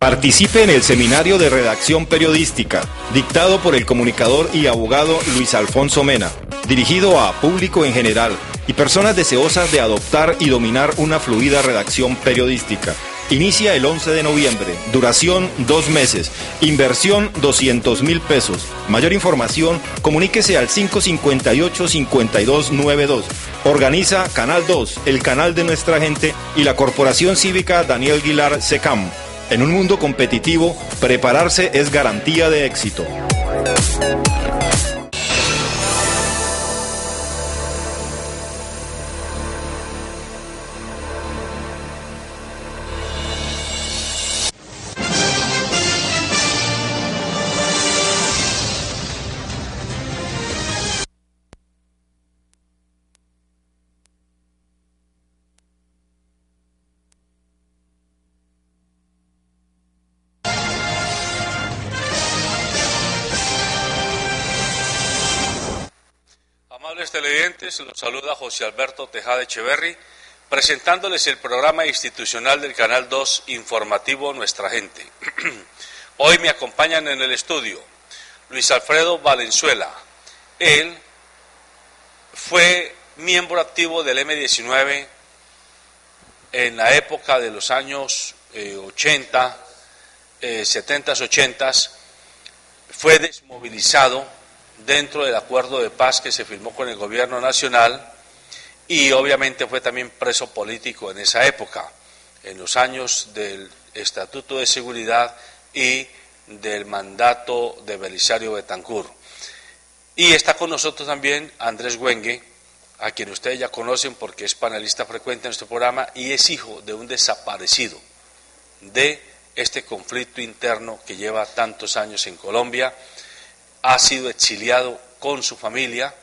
Participe en el seminario de redacción periodística, dictado por el comunicador y abogado Luis Alfonso Mena, dirigido a público en general y personas deseosas de adoptar y dominar una fluida redacción periodística. Inicia el 11 de noviembre, duración 2 meses, inversión 200,000 pesos. Mayor información, comuníquese al 558-5292. Organiza Canal 2, el canal de nuestra gente, y la Corporación Cívica Daniel Guilar SECAM. En un mundo competitivo, prepararse es garantía de éxito. Amables televidentes, los saluda José Alberto Tejada Echeverry, presentándoles el programa institucional del Canal 2 informativo Nuestra Gente. Hoy me acompañan en el estudio Luis Alfredo Valenzuela. Él fue miembro activo del M-19 en la época de los años 80, 70s, 80s, fue desmovilizado dentro del acuerdo de paz que se firmó con el gobierno nacional y obviamente fue también preso político en esa época, en los años del Estatuto de Seguridad y del mandato de Belisario Betancur. Y está con nosotros también Andrés Güengue, a quien ustedes ya conocen porque es panelista frecuente en nuestro programa y es hijo de un desaparecido de este conflicto interno que lleva tantos años en Colombia. Ha sido exiliado con su familia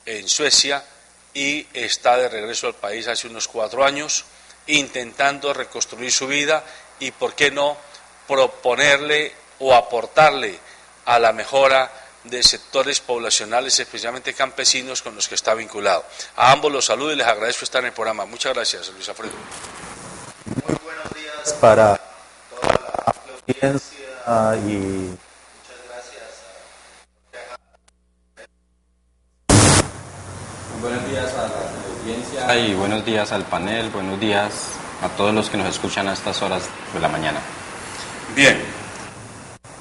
en Suecia y está de regreso al país hace unos 4 años, intentando reconstruir su vida y, por qué no, proponerle o aportarle a la mejora de sectores poblacionales, especialmente campesinos, con los que está vinculado. A ambos los saludo y les agradezco estar en el programa. Muchas gracias, Luis Alfredo. Muy buenos días para toda la audiencia y buenos días a la audiencia y buenos días al panel, buenos días a todos los que nos escuchan a estas horas de la mañana. Bien,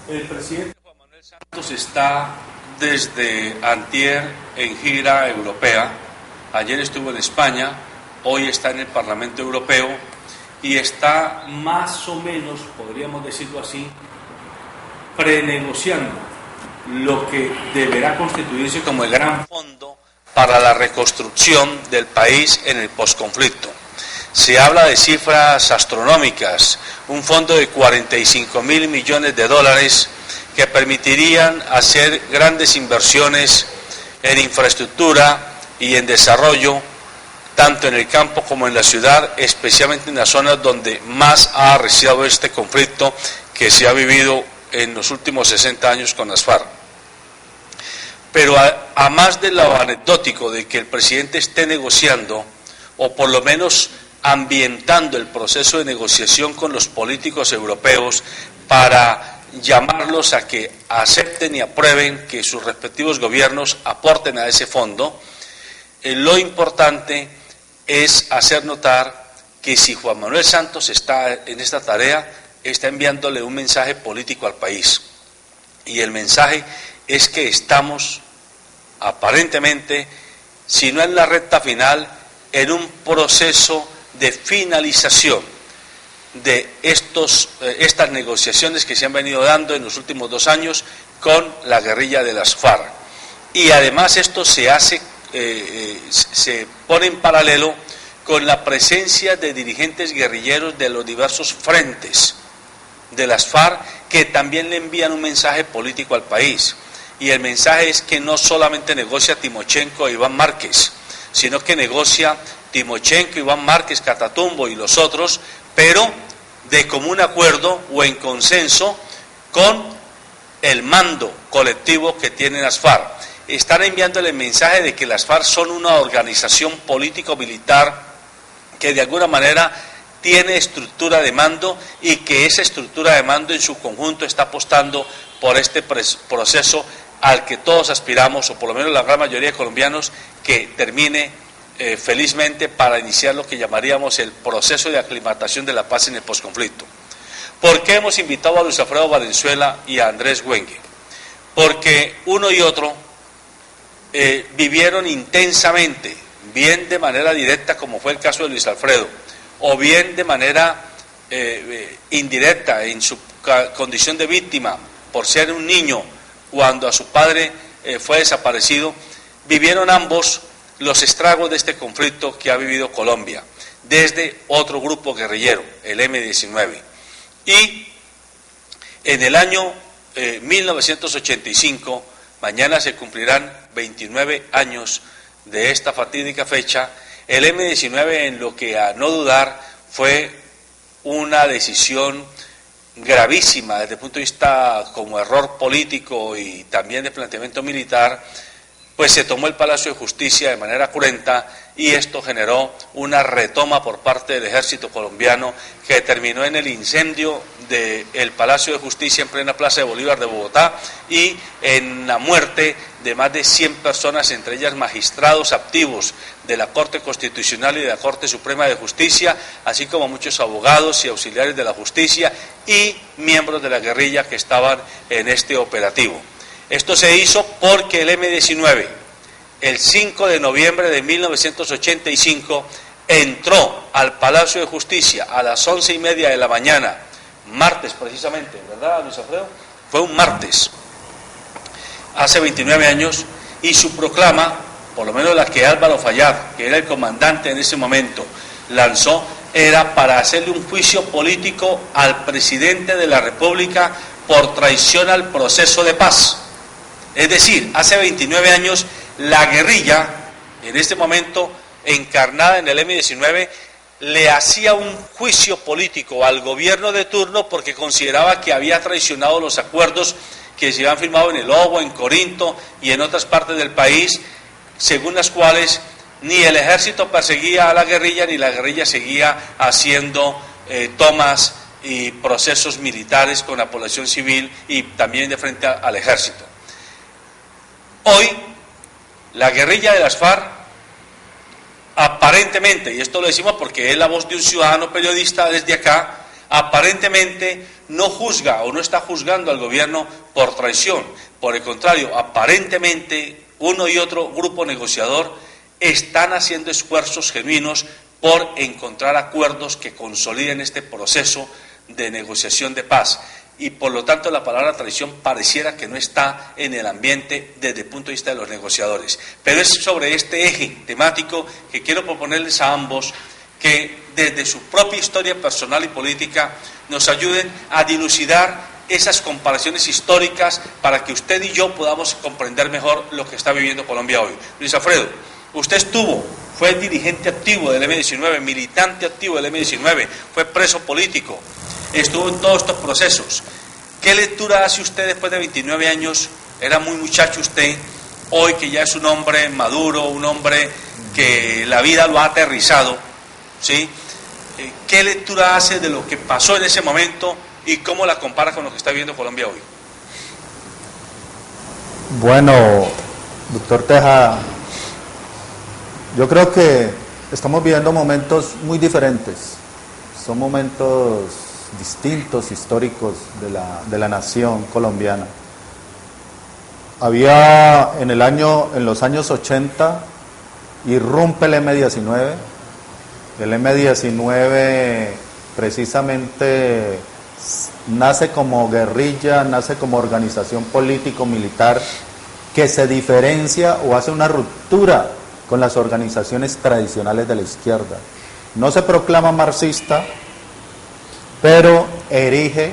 el presidente Juan Manuel Santos está desde antier en gira europea. Ayer estuvo en España, hoy está en el Parlamento Europeo y está más o menos, podríamos decirlo así, prenegociando lo que deberá constituirse como el gran fondo para la reconstrucción del país en el posconflicto. Se habla de cifras astronómicas, un fondo de 45.000 millones de dólares que permitirían hacer grandes inversiones en infraestructura y en desarrollo, tanto en el campo como en la ciudad, especialmente en las zonas donde más ha arreciado este conflicto que se ha vivido en los últimos 60 años con las FARC. Pero a más de lo anecdótico de que el presidente esté negociando, o por lo menos ambientando el proceso de negociación con los políticos europeos para llamarlos a que acepten y aprueben que sus respectivos gobiernos aporten a ese fondo, lo importante es hacer notar que si Juan Manuel Santos está en esta tarea, está enviándole un mensaje político al país. Y el mensaje es que estamos aparentemente, si no en la recta final, en un proceso de finalización de estas negociaciones que se han venido dando en los últimos 2 años con la guerrilla de las FARC. Y además esto se pone en paralelo con la presencia de dirigentes guerrilleros de los diversos frentes de las FARC que también le envían un mensaje político al país. Y el mensaje es que no solamente negocia Timochenko e Iván Márquez, sino que negocia Timochenko, Iván Márquez, Catatumbo y los otros, pero de común acuerdo o en consenso con el mando colectivo que tienen las FARC. Están enviándole el mensaje de que las FARC son una organización político-militar que de alguna manera tiene estructura de mando y que esa estructura de mando en su conjunto está apostando por este proceso al que todos aspiramos, o por lo menos la gran mayoría de colombianos, que termine felizmente para iniciar lo que llamaríamos el proceso de aclimatación de la paz en el posconflicto. ¿Por qué hemos invitado a Luis Alfredo Valenzuela y a Andrés Güengue? Porque uno y otro vivieron intensamente, bien de manera directa, como fue el caso de Luis Alfredo, o bien de manera indirecta, en su condición de víctima, por ser un niño, cuando a su padre fue desaparecido, vivieron ambos los estragos de este conflicto que ha vivido Colombia, desde otro grupo guerrillero, el M-19. Y en el año 1985, mañana se cumplirán 29 años de esta fatídica fecha, el M-19, en lo que a no dudar fue una decisión gravísima desde el punto de vista como error político y también de planteamiento militar, pues se tomó el Palacio de Justicia de manera cruenta y esto generó una retoma por parte del ejército colombiano que terminó en el incendio del Palacio de Justicia en plena Plaza de Bolívar de Bogotá y en la muerte de más de 100 personas, entre ellas magistrados activos de la Corte Constitucional y de la Corte Suprema de Justicia, así como muchos abogados y auxiliares de la justicia y miembros de la guerrilla que estaban en este operativo. Esto se hizo porque el M-19, el 5 de noviembre de 1985, entró al Palacio de Justicia a las 11:30 de la mañana, martes precisamente, ¿verdad, Luis Alfredo? Fue un martes, hace 29 años, y su proclama, por lo menos la que Álvaro Fayad, que era el comandante en ese momento, lanzó, era para hacerle un juicio político al presidente de la República por traición al proceso de paz. Es decir, hace 29 años la guerrilla, en este momento encarnada en el M-19, le hacía un juicio político al gobierno de turno porque consideraba que había traicionado los acuerdos que se habían firmado en El Obo, en Corinto y en otras partes del país, según las cuales ni el ejército perseguía a la guerrilla ni la guerrilla seguía haciendo tomas y procesos militares con la población civil y también de frente al ejército. Hoy, la guerrilla de las FARC, aparentemente, y esto lo decimos porque es la voz de un ciudadano periodista desde acá, aparentemente no juzga o no está juzgando al gobierno por traición. Por el contrario, aparentemente uno y otro grupo negociador están haciendo esfuerzos genuinos por encontrar acuerdos que consoliden este proceso de negociación de paz. Y por lo tanto la palabra traición pareciera que no está en el ambiente desde el punto de vista de los negociadores. Pero es sobre este eje temático que quiero proponerles a ambos que desde su propia historia personal y política nos ayuden a dilucidar esas comparaciones históricas para que usted y yo podamos comprender mejor lo que está viviendo Colombia hoy. Luis Alfredo, usted fue dirigente activo del M-19, militante activo del M-19, fue preso político, estuvo en todos estos procesos. ¿Qué lectura hace usted después de 29 años? Era muy muchacho usted, hoy que ya es un hombre maduro, un hombre que la vida lo ha aterrizado, ¿sí? ¿Qué lectura hace de lo que pasó en ese momento y cómo la compara con lo que está viviendo Colombia hoy? Bueno, doctor Tejada, yo creo que estamos viviendo momentos muy diferentes, son momentos distintos, históricos de la nación colombiana. Había en los años 80, irrumpe el M-19, el M-19 precisamente nace como guerrilla, nace como organización político-militar que se diferencia o hace una ruptura con las organizaciones tradicionales de la izquierda. No se proclama marxista, pero erige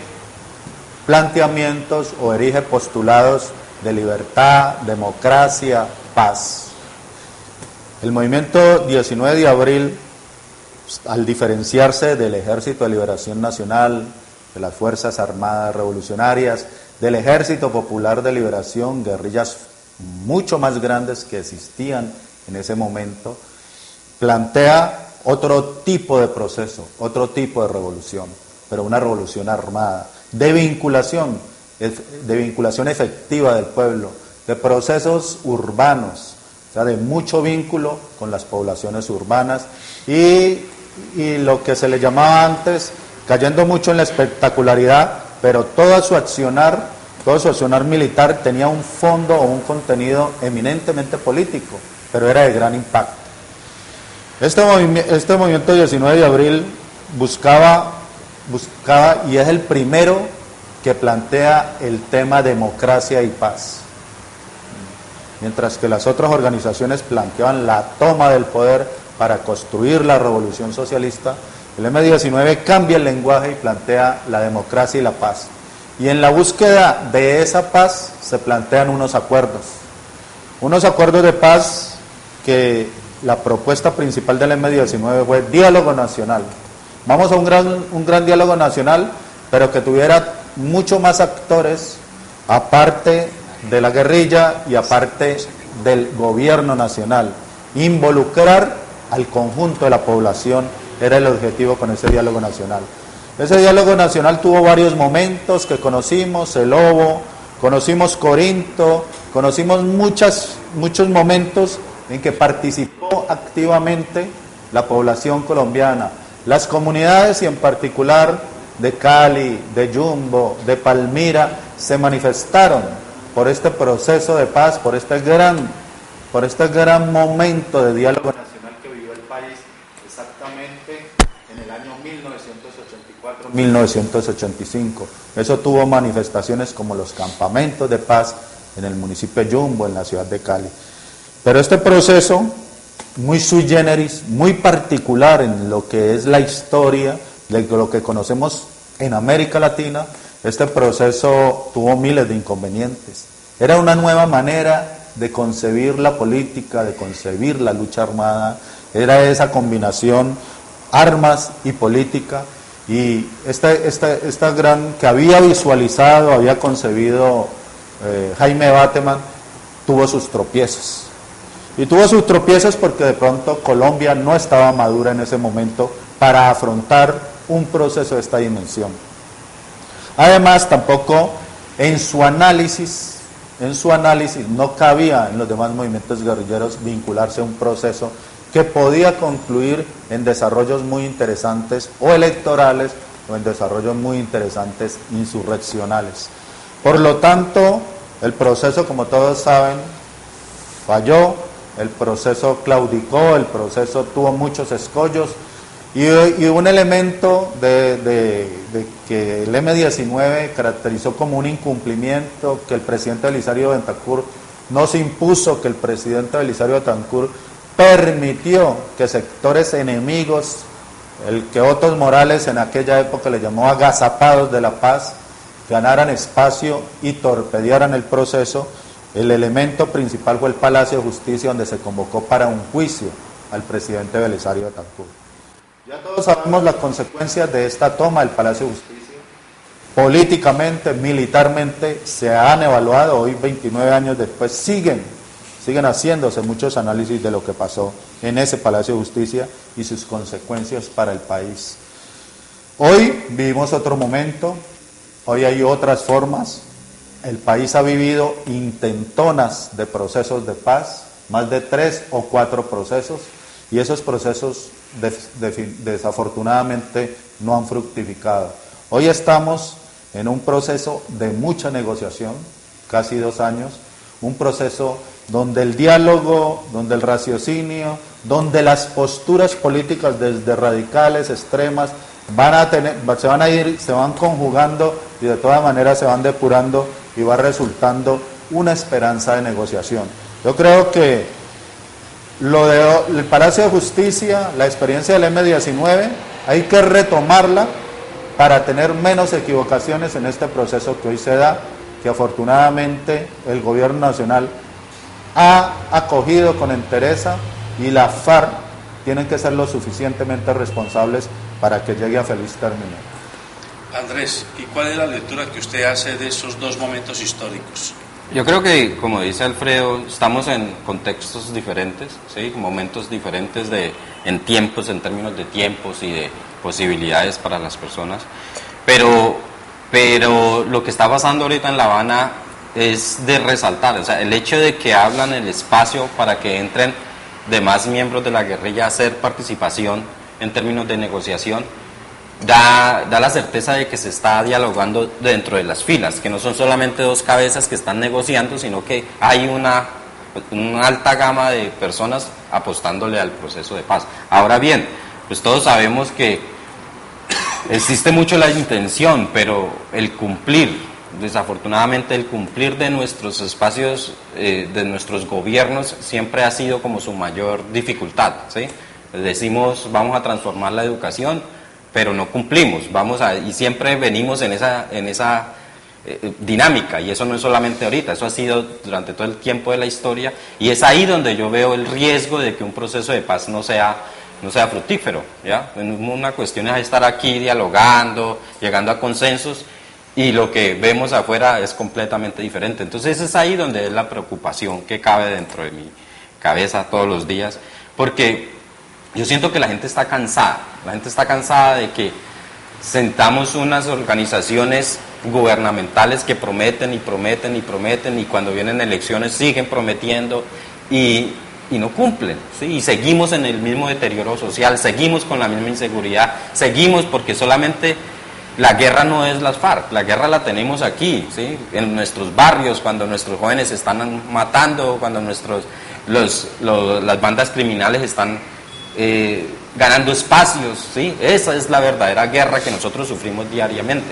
planteamientos o erige postulados de libertad, democracia, paz. El movimiento 19 de abril, al diferenciarse del Ejército de Liberación Nacional, de las Fuerzas Armadas Revolucionarias, del Ejército Popular de Liberación, guerrillas mucho más grandes que existían en ese momento, plantea otro tipo de proceso, otro tipo de revolución, pero una revolución armada, de vinculación efectiva del pueblo, de procesos urbanos, o sea, de mucho vínculo con las poblaciones urbanas y lo que se le llamaba antes, cayendo mucho en la espectacularidad, pero todo su accionar militar tenía un fondo o un contenido eminentemente político, pero era de gran impacto. Este movimiento 19 de abril buscaba y es el primero que plantea el tema democracia y paz. Mientras que las otras organizaciones planteaban la toma del poder para construir la revolución socialista, el M19 cambia el lenguaje y plantea la democracia y la paz. Y en la búsqueda de esa paz se plantean unos acuerdos de paz que la propuesta principal del M19 fue diálogo nacional. Vamos a un gran diálogo nacional, pero que tuviera mucho más actores, aparte de la guerrilla y aparte del gobierno nacional. Involucrar al conjunto de la población era el objetivo con ese diálogo nacional. Ese diálogo nacional tuvo varios momentos que conocimos, el Lobo, conocimos Corinto, conocimos muchos momentos en que participó activamente la población colombiana, las comunidades y en particular de Cali, de Yumbo, de Palmira, se manifestaron por este proceso de paz, por este gran momento de diálogo nacional que vivió el país exactamente en el año 1984-1985. Eso tuvo manifestaciones como los campamentos de paz en el municipio de Yumbo, en la ciudad de Cali. Pero este proceso, muy sui generis, muy particular en lo que es la historia, de lo que conocemos en América Latina, este proceso tuvo miles de inconvenientes. Era una nueva manera de concebir la política, de concebir la lucha armada, era esa combinación armas y política, y esta gran que había visualizado, había concebido Jaime Bateman, tuvo sus tropiezos. Y tuvo sus tropiezos porque de pronto Colombia no estaba madura en ese momento para afrontar un proceso de esta dimensión. Además, tampoco en su análisis no cabía en los demás movimientos guerrilleros vincularse a un proceso que podía concluir en desarrollos muy interesantes o electorales o en desarrollos muy interesantes insurreccionales. Por lo tanto, el proceso, como todos saben, falló, el proceso claudicó, el proceso tuvo muchos escollos y un elemento de que el M19 caracterizó como un incumplimiento, que el presidente Belisario Betancur no se impuso, que el presidente Belisario Betancur permitió que sectores enemigos, el que Otos Morales en aquella época le llamó agazapados de la paz, ganaran espacio y torpedearan el proceso. El elemento principal fue el Palacio de Justicia, donde se convocó para un juicio al presidente Belisario Betancur. Ya todos sabemos las consecuencias de esta toma del Palacio de Justicia. Políticamente, militarmente, se han evaluado, hoy 29 años después, siguen haciéndose muchos análisis de lo que pasó en ese Palacio de Justicia y sus consecuencias para el país. Hoy vivimos otro momento, hoy hay otras formas. El país ha vivido intentonas de procesos de paz, más de 3 o 4 procesos, y esos procesos desafortunadamente no han fructificado. Hoy estamos en un proceso de mucha negociación, casi 2 años, un proceso donde el diálogo, donde el raciocinio, donde las posturas políticas desde radicales, extremas, se van conjugando y de todas maneras se van depurando y va resultando una esperanza de negociación. Yo creo que lo del Palacio de Justicia, la experiencia del M19, hay que retomarla para tener menos equivocaciones en este proceso que hoy se da, que afortunadamente el gobierno nacional ha acogido con entereza y la FARC tienen que ser lo suficientemente responsables para que llegue a feliz término. Andrés, ¿y cuál es la lectura que usted hace de esos dos momentos históricos? Yo creo que, como dice Alfredo, estamos en contextos diferentes, ¿sí? Momentos diferentes en tiempos, en términos de tiempos y de posibilidades para las personas, pero lo que está pasando ahorita en La Habana es de resaltar, o sea, el hecho de que hablan el espacio para que entren demás miembros de la guerrilla a hacer participación en términos de negociación, da la certeza de que se está dialogando dentro de las filas, que no son solamente dos cabezas que están negociando, sino que hay una alta gama de personas apostándole al proceso de paz. Ahora bien, pues todos sabemos que existe mucho la intención, pero el cumplir, desafortunadamente el cumplir de nuestros espacios, de nuestros gobiernos, siempre ha sido como su mayor dificultad, ¿sí? Decimos, vamos a transformar la educación, pero no cumplimos, y siempre venimos en esa dinámica, y eso no es solamente ahorita, eso ha sido durante todo el tiempo de la historia, y es ahí donde yo veo el riesgo de que un proceso de paz no sea fructífero, ¿ya? Una cuestión es estar aquí dialogando, llegando a consensos, y lo que vemos afuera es completamente diferente. Entonces es ahí donde es la preocupación que cabe dentro de mi cabeza todos los días, porque yo siento que la gente está cansada de que sentamos unas organizaciones gubernamentales que prometen y cuando vienen elecciones siguen prometiendo y no cumplen, ¿sí? Y seguimos en el mismo deterioro social, seguimos con la misma inseguridad, seguimos porque solamente la guerra no es las FARC, la guerra la tenemos aquí, ¿sí? En nuestros barrios, cuando nuestros jóvenes se están matando, cuando las bandas criminales están ganando espacios, ¿sí? Esa es la verdadera guerra que nosotros sufrimos diariamente.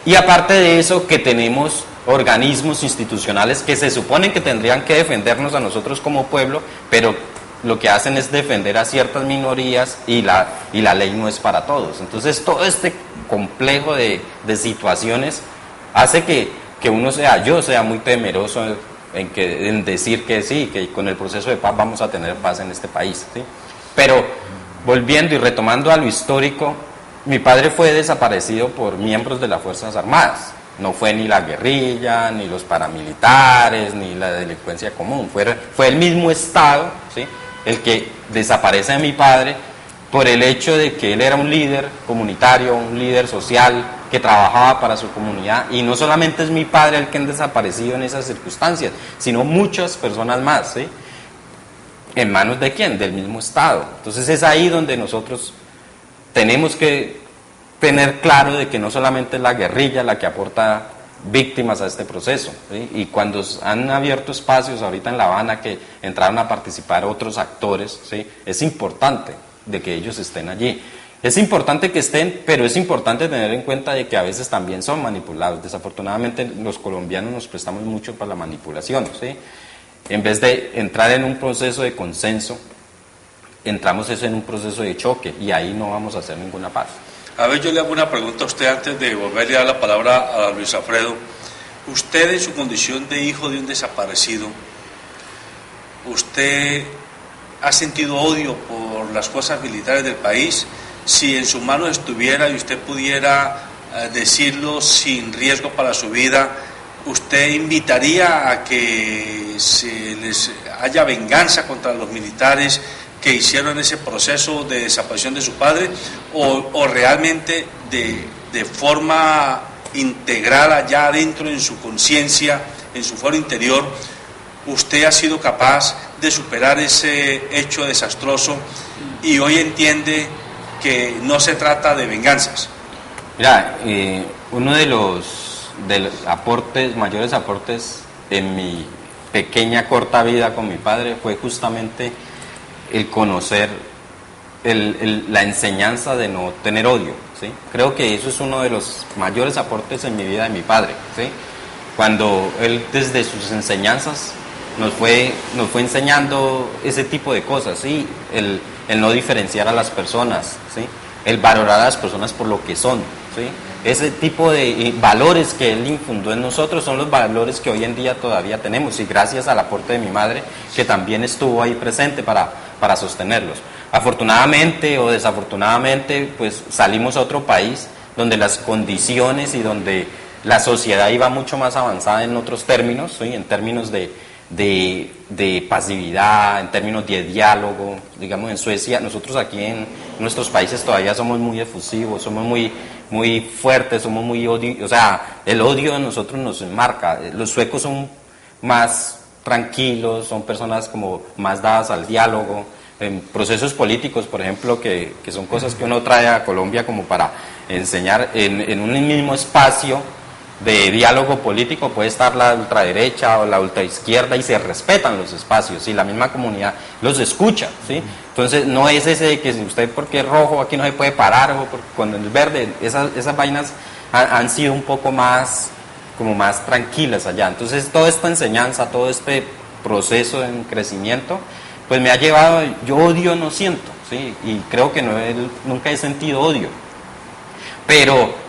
Y aparte de eso, que tenemos organismos institucionales que se suponen que tendrían que defendernos a nosotros como pueblo, pero lo que hacen es defender a ciertas minorías y la ley no es para todos. Entonces todo este complejo de situaciones hace que yo sea muy temeroso en decir que sí, que con el proceso de paz vamos a tener paz en este país, ¿sí? Pero volviendo y retomando a lo histórico, mi padre fue desaparecido por miembros de las Fuerzas Armadas. No fue ni la guerrilla, ni los paramilitares, ni la delincuencia común. Fue el mismo Estado, ¿sí?, el que desaparece a mi padre por el hecho de que él era un líder comunitario, un líder social que trabajaba para su comunidad. Y no solamente es mi padre el que han desaparecido en esas circunstancias, sino muchas personas más, ¿sí? ¿En manos de quién? Del mismo Estado. Entonces es ahí donde nosotros tenemos que tener claro de que no solamente es la guerrilla la que aporta víctimas a este proceso, ¿sí? Y cuando han abierto espacios ahorita en La Habana que entraron a participar otros actores, ¿sí?, es importante de que ellos estén allí. Es importante que estén, pero es importante tener en cuenta de que a veces también son manipulados. Desafortunadamente los colombianos nos prestamos mucho para la manipulación, ¿sí? En vez de entrar en un proceso de consenso, entramos en un proceso de choque y ahí no vamos a hacer ninguna paz. A ver, yo le hago una pregunta a usted antes de volverle a dar la palabra a Luis Alfredo. Usted, en su condición de hijo de un desaparecido, ¿usted ha sentido odio por las fuerzas militares del país? Si en sus manos estuviera y usted pudiera decirlo sin riesgo para su vida, ¿usted invitaría a que se les haya venganza contra los militares que hicieron ese proceso de desaparición de su padre, o realmente de forma integrada ya adentro en su conciencia, en su foro interior, usted ha sido capaz de superar ese hecho desastroso y hoy entiende que no se trata de venganzas? Mira, uno de los mayores aportes en mi pequeña corta vida con mi padre fue justamente el conocer la enseñanza de no tener odio, ¿sí? Creo que eso es uno de los mayores aportes en mi vida de mi padre, ¿sí? Cuando él desde sus enseñanzas nos fue enseñando ese tipo de cosas, ¿sí? El no diferenciar a las personas, ¿sí? El valorar a las personas por lo que son, ¿sí? Ese tipo de valores que él infundó en nosotros son los valores que hoy en día todavía tenemos, y gracias al aporte de mi madre, que también estuvo ahí presente para sostenerlos. Afortunadamente o desafortunadamente, pues salimos a otro país donde las condiciones y donde la sociedad iba mucho más avanzada en otros términos, ¿sí? En términos de pasividad, en términos de diálogo. Digamos, en Suecia, nosotros aquí en nuestros países todavía somos muy efusivos, somos muy fuertes, somos muy odio, o sea, el odio de nosotros nos marca. Los suecos son más tranquilos, son personas como más dadas al diálogo, en procesos políticos, por ejemplo, que son cosas que uno trae a Colombia como para enseñar en un mismo espacio de diálogo político. Puede estar la ultraderecha o la ultraizquierda y se respetan los espacios y la misma comunidad los escucha, ¿sí? Entonces no es ese de que si usted porque es rojo aquí no se puede parar, o cuando es verde, esas vainas han sido un poco más como más tranquilas allá. Entonces toda esta enseñanza, todo este proceso en crecimiento, pues me ha llevado, yo odio no siento, ¿sí? Y creo que nunca he sentido odio, pero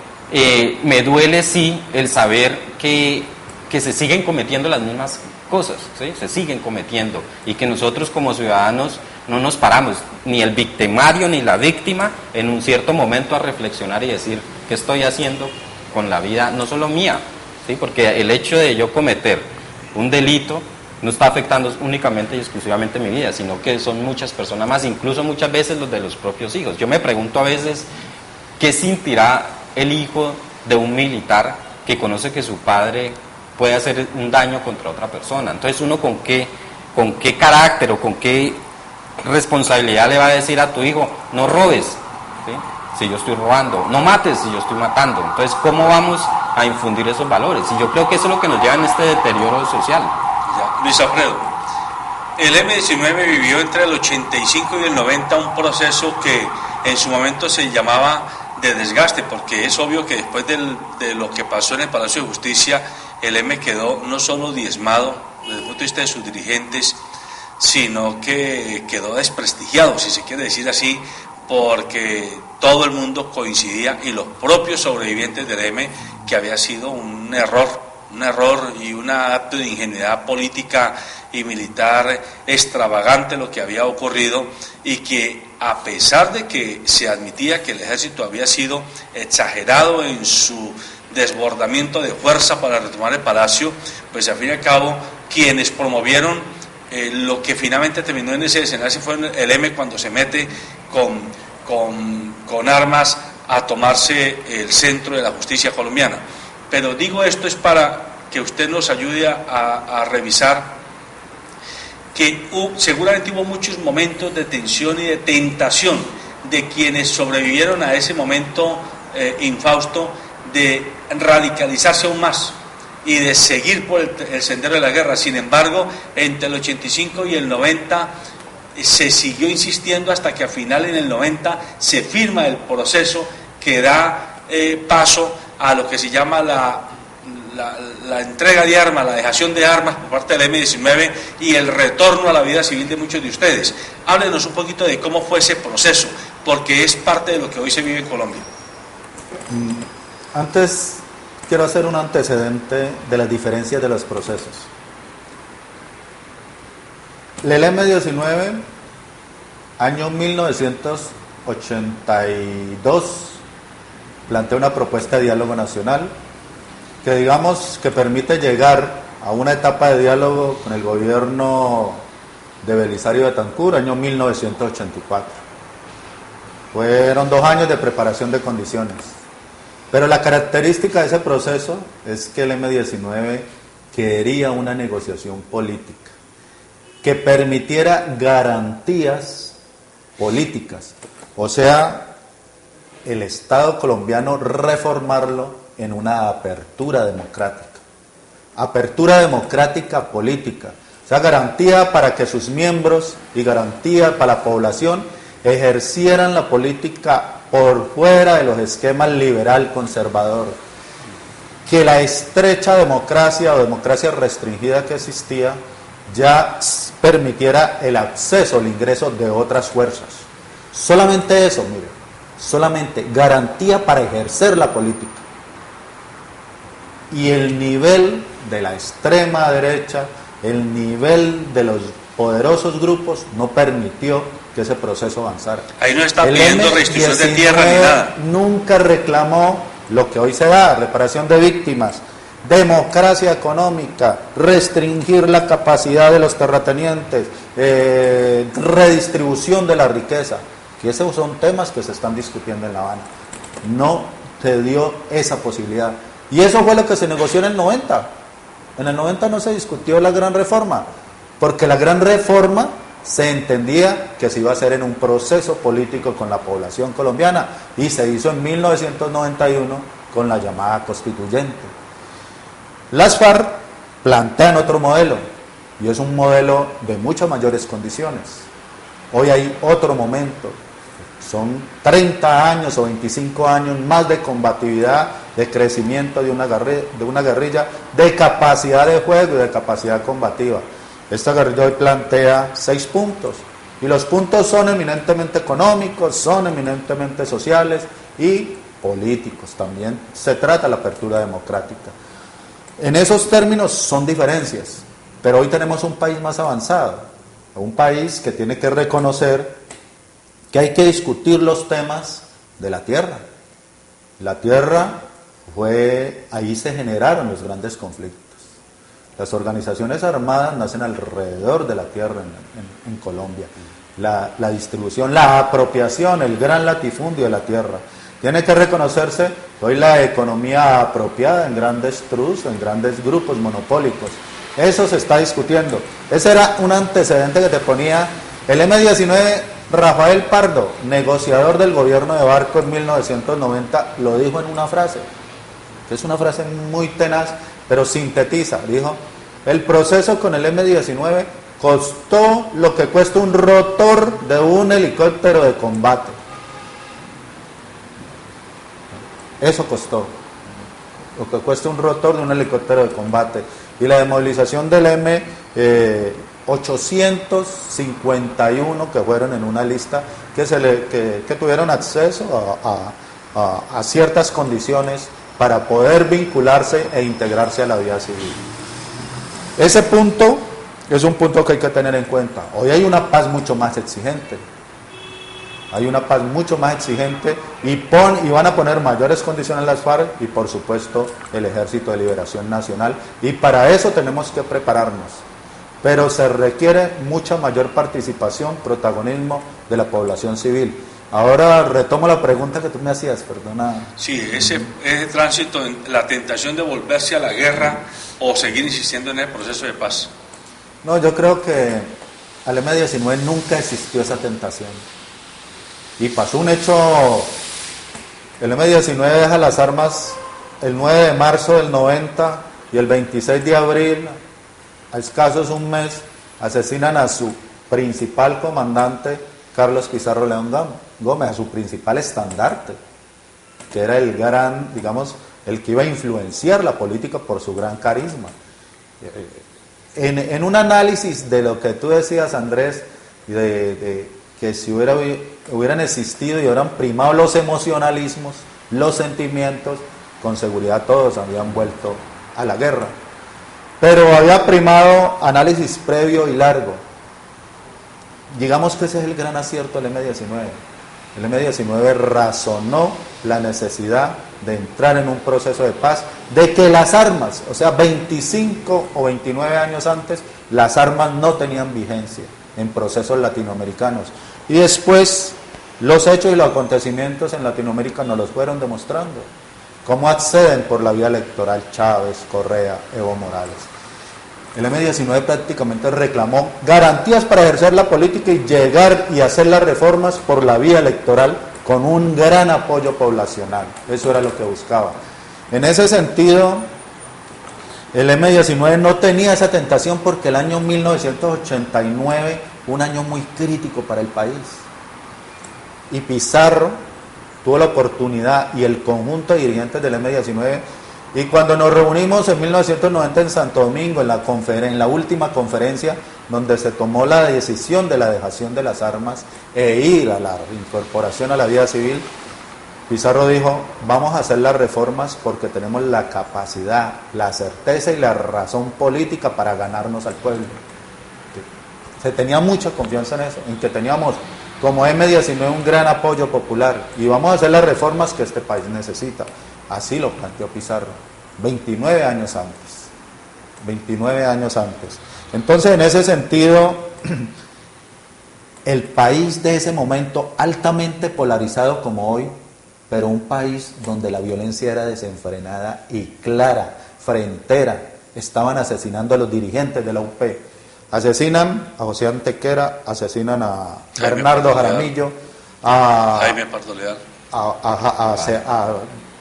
me duele sí el saber que se siguen cometiendo las mismas cosas, ¿sí? Se siguen cometiendo, y que nosotros como ciudadanos no nos paramos, ni el victimario ni la víctima, en un cierto momento a reflexionar y decir, ¿qué estoy haciendo con la vida, no solo mía? ¿Sí? Porque el hecho de yo cometer un delito no está afectando únicamente y exclusivamente mi vida, sino que son muchas personas más, incluso muchas veces los de los propios hijos. Yo me pregunto a veces, ¿qué sentirá el hijo de un militar que conoce que su padre puede hacer un daño contra otra persona? Entonces uno con qué carácter o con qué responsabilidad le va a decir a tu hijo, no robes, ¿sí? Si yo estoy robando, no mates si yo estoy matando. Entonces, ¿cómo vamos a infundir esos valores? Y yo creo que eso es lo que nos lleva en este deterioro social. Ya, Luis Alfredo, el M-19 vivió entre el 85 y el 90 un proceso que en su momento se llamaba de desgaste, porque es obvio que después de lo que pasó en el Palacio de Justicia, el M quedó no solo diezmado desde el punto de vista de sus dirigentes, sino que quedó desprestigiado, si se quiere decir así, porque todo el mundo coincidía, y los propios sobrevivientes del M, que había sido un error y un acto de ingenuidad política y militar extravagante lo que había ocurrido, y que a pesar de que se admitía que el ejército había sido exagerado en su desbordamiento de fuerza para retomar el palacio, pues al fin y al cabo quienes promovieron lo que finalmente terminó en ese desenlace fue el M, cuando se mete con armas a tomarse el centro de la justicia colombiana. Pero digo esto es para que usted nos ayude a revisar que seguramente hubo muchos momentos de tensión y de tentación de quienes sobrevivieron a ese momento infausto de radicalizarse aún más y de seguir por el sendero de la guerra. Sin embargo, entre el 85 y el 90 se siguió insistiendo hasta que al final, en el 90, se firma el proceso que da paso a lo que se llama la entrega de armas, la dejación de armas por parte del M-19 y el retorno a la vida civil de muchos de ustedes. Háblenos un poquito de cómo fue ese proceso, porque es parte de lo que hoy se vive en Colombia. Antes quiero hacer un antecedente de las diferencias de los procesos. El M-19, año 1982, plantea una propuesta de diálogo nacional que digamos que permite llegar a una etapa de diálogo con el gobierno de Belisario Betancur, año 1984. Fueron 2 años de preparación de condiciones. Pero la característica de ese proceso es que el M-19 quería una negociación política que permitiera garantías políticas, o sea, el Estado colombiano reformarlo en una apertura democrática política, o sea, garantía para que sus miembros y garantía para la población ejercieran la política por fuera de los esquemas liberal conservador, que la estrecha democracia o democracia restringida que existía ya permitiera el acceso, el ingreso de otras fuerzas. Solamente eso, mire, solamente garantía para ejercer la política. Y el nivel de la extrema derecha, el nivel de los poderosos grupos no permitió que ese proceso avanzara. Ahí no está pidiendo restitución de tierra ni nada. Nunca reclamó lo que hoy se da, reparación de víctimas, democracia económica, restringir la capacidad de los terratenientes, redistribución de la riqueza, que esos son temas que se están discutiendo en La Habana. No se dio esa posibilidad. Y eso fue lo que se negoció en el 90. En el 90 no se discutió la gran reforma, porque la gran reforma se entendía que se iba a hacer en un proceso político con la población colombiana, y se hizo en 1991 con la llamada constituyente. Las FARC plantean otro modelo, y es un modelo de muchas mayores condiciones. Hoy hay otro momento, son 30 años o 25 años más de combatividad, de crecimiento de una guerrilla, de capacidad de juego y de capacidad combativa. Esta guerrilla hoy plantea 6 puntos, y los puntos son eminentemente económicos, son eminentemente sociales y políticos. También se trata de la apertura democrática. En esos términos son diferencias, pero hoy tenemos un país más avanzado, un país que tiene que reconocer que hay que discutir los temas de la tierra. La tierra ahí se generaron los grandes conflictos. Las organizaciones armadas nacen alrededor de la tierra en Colombia. La distribución, la apropiación, el gran latifundio de la tierra. Tiene que reconocerse hoy la economía apropiada en grandes trust, en grandes grupos monopólicos. Eso se está discutiendo. Ese era un antecedente que te ponía el M-19. Rafael Pardo, negociador del gobierno de Barco en 1990, lo dijo en una frase. Es una frase muy tenaz, pero sintetiza. Dijo: el proceso con el M-19 costó lo que cuesta un rotor de un helicóptero de combate. Eso costó lo que cuesta un rotor de un helicóptero de combate. Y la desmovilización del M-851 que fueron en una lista que tuvieron acceso a ciertas condiciones para poder vincularse e integrarse a la vida civil. Ese punto es un punto que hay que tener en cuenta. Hoy hay una paz mucho más exigente. Hay una paz mucho más exigente y van a poner mayores condiciones las FARC y por supuesto el Ejército de Liberación Nacional, y para eso tenemos que prepararnos. Pero se requiere mucha mayor participación, protagonismo de la población civil. Ahora retomo la pregunta que tú me hacías, perdona. Sí, ese tránsito, la tentación de volverse a la guerra o seguir insistiendo en el proceso de paz. No, yo creo que al M-19 nunca existió esa tentación. Y pasó un hecho, el M-19 deja las armas el 9 de marzo del 90 y el 26 de abril, a escasos un mes, asesinan a su principal comandante, Carlos Pizarro León Gómez, a su principal estandarte, que era el gran, digamos, el que iba a influenciar la política por su gran carisma. En un análisis de lo que tú decías, Andrés, que si hubieran existido y hubieran primado los emocionalismos, los sentimientos, con seguridad todos habían vuelto a la guerra. Pero había primado análisis previo y largo. Digamos que ese es el gran acierto del M-19. El M-19 razonó la necesidad de entrar en un proceso de paz, de que las armas, o sea, 25 o 29 años antes, las armas no tenían vigencia en procesos latinoamericanos. Y después los hechos y los acontecimientos en Latinoamérica nos los fueron demostrando. Cómo acceden por la vía electoral Chávez, Correa, Evo Morales. El M-19 prácticamente reclamó garantías para ejercer la política y llegar y hacer las reformas por la vía electoral con un gran apoyo poblacional. Eso era lo que buscaba. En ese sentido, el M-19 no tenía esa tentación porque el año 1989 fue un año muy crítico para el país. Y Pizarro tuvo la oportunidad, y el conjunto de dirigentes del M-19, y cuando nos reunimos en 1990 en Santo Domingo, en la última conferencia, donde se tomó la decisión de la dejación de las armas e ir a la incorporación a la vida civil, Pizarro dijo: vamos a hacer las reformas porque tenemos la capacidad, la certeza y la razón política para ganarnos al pueblo. Se tenía mucha confianza en eso, en que teníamos como M-19 un gran apoyo popular, y vamos a hacer las reformas que este país necesita. Así lo planteó Pizarro, 29 años antes. 29 años antes. Entonces, en ese sentido, el país de ese momento, altamente polarizado como hoy, pero un país donde la violencia era desenfrenada y clara, frentera, estaban asesinando a los dirigentes de la UP. Asesinan a José Antequera, asesinan a Bernardo Jaramillo, a Jaime Pardo Leal.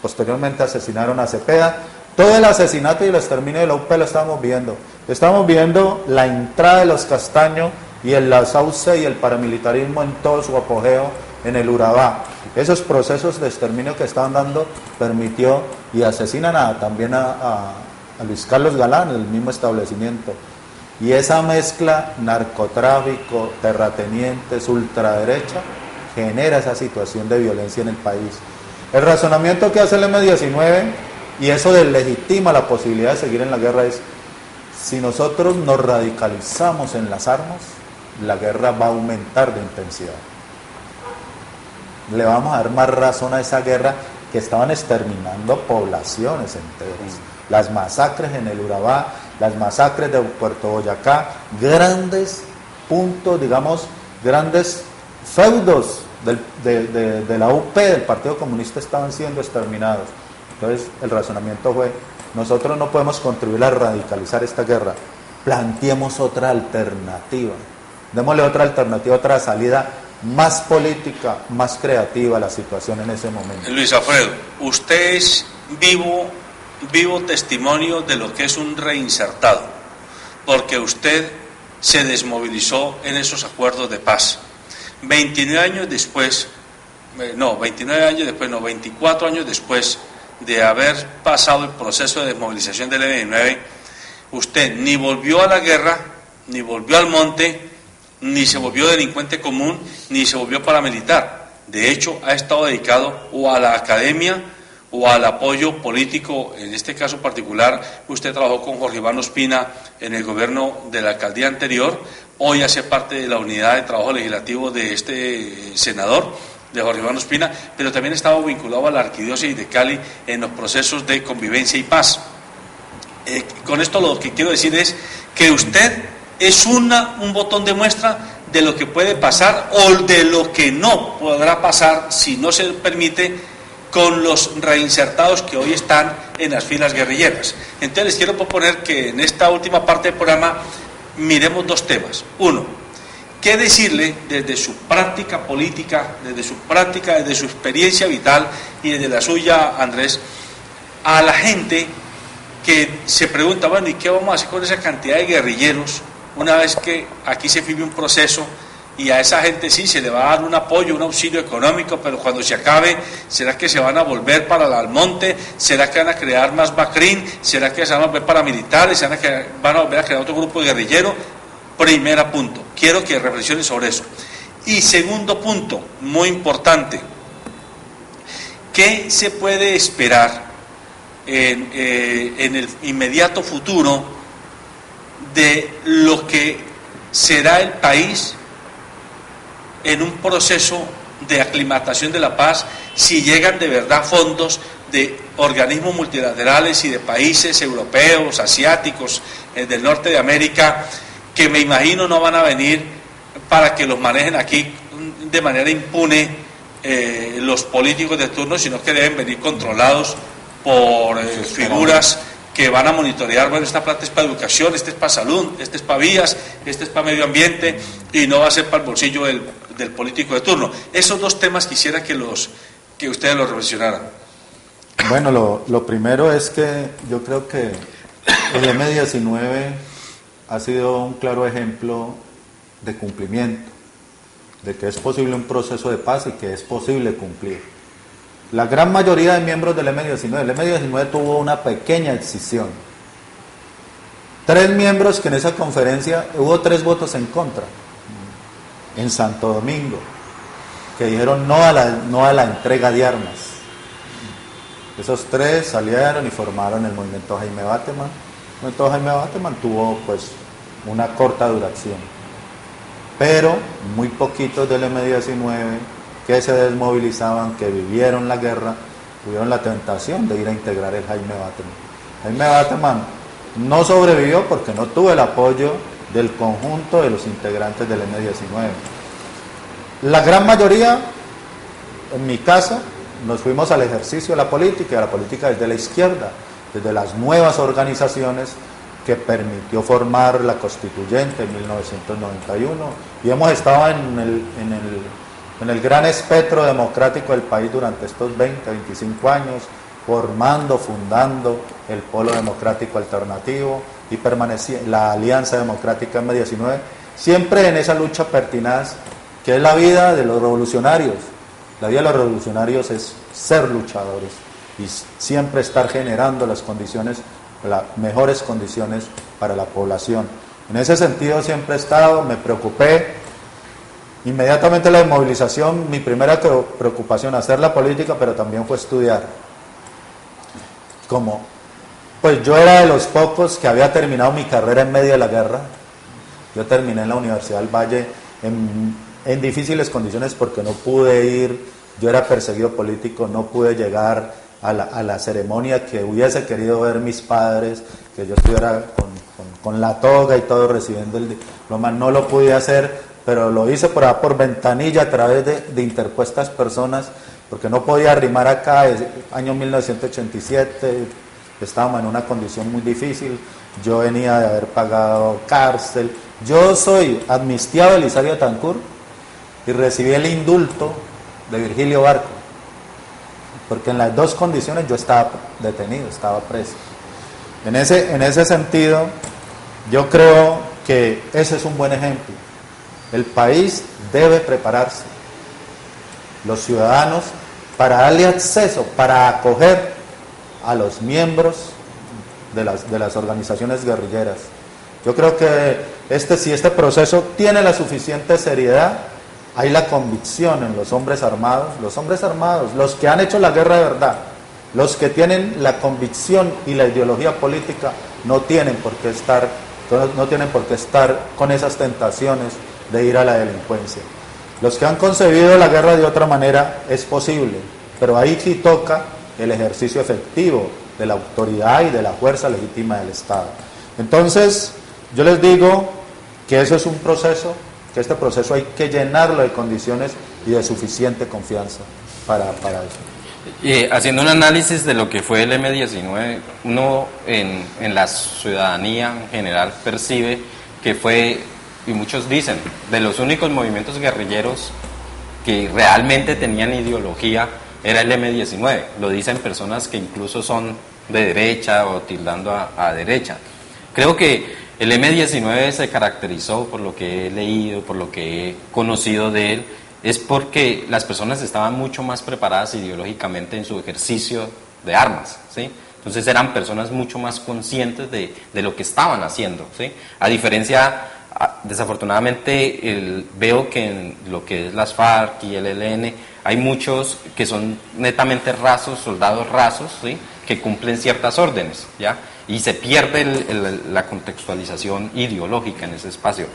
Posteriormente asesinaron a Cepeda. Todo el asesinato y el exterminio de la UP lo estamos viendo. Estamos viendo la entrada de los Castaño y el Sauce y el paramilitarismo en todo su apogeo en el Urabá. Esos procesos de exterminio que estaban dando permitió, y asesinan también a Luis Carlos Galán, el mismo establecimiento. Y esa mezcla narcotráfico, terratenientes, ultraderecha, genera esa situación de violencia en el país. El razonamiento que hace el M-19, y eso deslegitima la posibilidad de seguir en la guerra, es: si nosotros nos radicalizamos en las armas, la guerra va a aumentar de intensidad. Le vamos a dar más razón a esa guerra, que estaban exterminando poblaciones enteras. Las masacres en el Urabá, las masacres de Puerto Boyacá, grandes puntos, digamos, grandes feudos de la UP, del Partido Comunista, estaban siendo exterminados. Entonces el razonamiento fue: nosotros no podemos contribuir a radicalizar esta guerra, planteemos otra alternativa, démosle otra alternativa, otra salida más política, más creativa a la situación en ese momento. Luis Alfredo, usted es vivo testimonio de lo que es un reinsertado, porque usted se desmovilizó en esos acuerdos de paz. 24 años después de haber pasado el proceso de desmovilización del M-19, usted ni volvió a la guerra, ni volvió al monte, ni se volvió delincuente común, ni se volvió paramilitar. De hecho, ha estado dedicado o a la academia o al apoyo político. En este caso particular, usted trabajó con Jorge Iván Ospina en el gobierno de la alcaldía anterior. Hoy hace parte de la unidad de trabajo legislativo de este senador, de Jorge Iván Ospina, pero también estaba vinculado a la arquidiócesis de Cali en los procesos de convivencia y paz. Con esto lo que quiero decir es que usted es un botón de muestra de lo que puede pasar o de lo que no podrá pasar si no se permite con los reinsertados que hoy están en las filas guerrilleras. Entonces les quiero proponer que en esta última parte del programa miremos dos temas. Uno, ¿qué decirle desde su práctica política, desde su experiencia vital y desde la suya, Andrés, a la gente que se pregunta: bueno, ¿y qué vamos a hacer con esa cantidad de guerrilleros una vez que aquí se firme un proceso? Y a esa gente sí se le va a dar un apoyo, un auxilio económico, pero cuando se acabe, ¿será que se van a volver para el Almonte? ¿Será que van a crear más Bacrín? ¿Será que se van a volver paramilitares? ¿Será que van a volver a crear otro grupo de guerrilleros? Primer punto, quiero que reflexionen sobre eso. Y segundo punto, muy importante, ¿qué se puede esperar en el inmediato futuro de lo que será el país en un proceso de aclimatación de la paz, si llegan de verdad fondos de organismos multilaterales y de países europeos, asiáticos, del norte de América, que me imagino no van a venir para que los manejen aquí de manera impune los políticos de turno, sino que deben venir controlados por figuras que van a monitorear: bueno, esta plata es para educación, este es para salud, este es para vías, este es para medio ambiente, y no va a ser para el bolsillo del político de turno. Esos dos temas quisiera que ustedes los reflexionaran. Bueno, lo primero es que yo creo que el M-19 ha sido un claro ejemplo de cumplimiento, de que es posible un proceso de paz y que es posible cumplir. La gran mayoría de miembros del M-19, el M-19 tuvo una pequeña escisión. 3 miembros que en esa conferencia hubo 3 votos en contra, en Santo Domingo, que dijeron no a la entrega de armas. Esos 3 salieron y formaron el movimiento Jaime Bateman. El movimiento Jaime Bateman tuvo pues una corta duración, pero muy poquitos del M-19 que se desmovilizaban, que vivieron la guerra, tuvieron la tentación de ir a integrar el Jaime Bateman. Jaime Bateman no sobrevivió porque no tuvo el apoyo del conjunto de los integrantes del M-19. La gran mayoría, en mi caso, nos fuimos al ejercicio de la política, y a la política desde la izquierda, desde las nuevas organizaciones que permitió formar la Constituyente en 1991, y hemos estado en el gran espectro democrático del país durante estos 20, 25 años, fundando el Polo Democrático Alternativo y permanecía la Alianza Democrática M-19, siempre en esa lucha pertinaz que es la vida de los revolucionarios. La vida de los revolucionarios es ser luchadores y siempre estar generando las mejores condiciones para la población. En ese sentido siempre he estado, me preocupé. Inmediatamente la desmovilización, mi primera preocupación, hacer la política, pero también fue estudiar. Pues yo era de los pocos que había terminado mi carrera en medio de la guerra. Yo terminé en la Universidad del Valle en difíciles condiciones porque no pude ir, yo era perseguido político, no pude llegar a la ceremonia que hubiese querido ver mis padres, que yo estuviera con la toga y todo recibiendo el diploma, no lo pude hacer, pero lo hice por ventanilla a través de interpuestas personas, porque no podía arrimar acá. Es año 1987, estábamos en una condición muy difícil, yo venía de haber pagado cárcel, yo soy amnistiado de Elisario Betancur y recibí el indulto de Virgilio Barco, porque en las dos condiciones yo estaba detenido, estaba preso. En ese sentido, yo creo que ese es un buen ejemplo. El país debe prepararse, los ciudadanos, para darle acceso, para acoger a los miembros de las organizaciones guerrilleras. Yo creo que si este proceso tiene la suficiente seriedad, hay la convicción en los hombres armados, los que han hecho la guerra de verdad, los que tienen la convicción y la ideología política, no tienen por qué estar con esas tentaciones de ir a la delincuencia. Los que han concebido la guerra de otra manera es posible, pero ahí sí toca el ejercicio efectivo de la autoridad y de la fuerza legítima del Estado. Entonces, yo les digo que eso es un proceso, que este proceso hay que llenarlo de condiciones y de suficiente confianza para eso. Haciendo un análisis de lo que fue el M-19, uno en la ciudadanía en general percibe que fue, y muchos dicen, de los únicos movimientos guerrilleros que realmente tenían ideología era el M-19. Lo dicen personas que incluso son de derecha o tildando a derecha. Creo que el M-19 se caracterizó, por lo que he leído, por lo que he conocido de él, es porque las personas estaban mucho más preparadas ideológicamente en su ejercicio de armas, ¿sí? Entonces eran personas mucho más conscientes de lo que estaban haciendo, ¿sí? A diferencia, desafortunadamente, veo que en lo que es las FARC y el ELN hay muchos que son netamente rasos, soldados rasos, ¿sí? Que cumplen ciertas órdenes, ¿ya? Y se pierde la contextualización ideológica en ese espacio.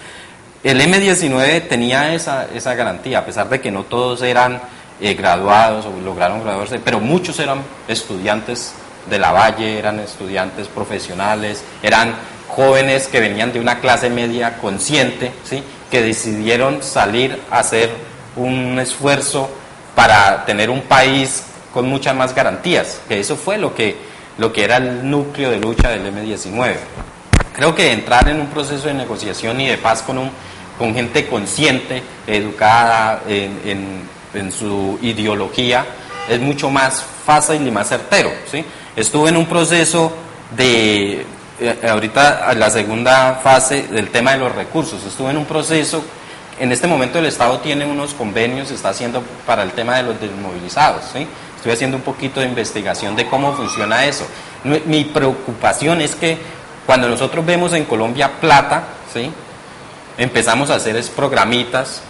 El M-19 tenía esa garantía, a pesar de que no todos eran graduados o lograron graduarse, pero muchos eran estudiantes de la Valle, eran estudiantes profesionales, eran jóvenes que venían de una clase media consciente, ¿sí? Que decidieron salir a hacer un esfuerzo para tener un país con muchas más garantías, que eso fue lo que era el núcleo de lucha del M-19. Creo que entrar en un proceso de negociación y de paz con gente consciente, educada en su ideología, es mucho más fácil y más certero, ¿sí? Estuve en un proceso de, ahorita la segunda fase del tema de los recursos, estuve en un proceso, en este momento el Estado tiene unos convenios, está haciendo para el tema de los desmovilizados, ¿sí? Estoy haciendo un poquito de investigación de cómo funciona eso. Mi preocupación es que cuando nosotros vemos en Colombia plata, ¿sí? Empezamos a hacer programitas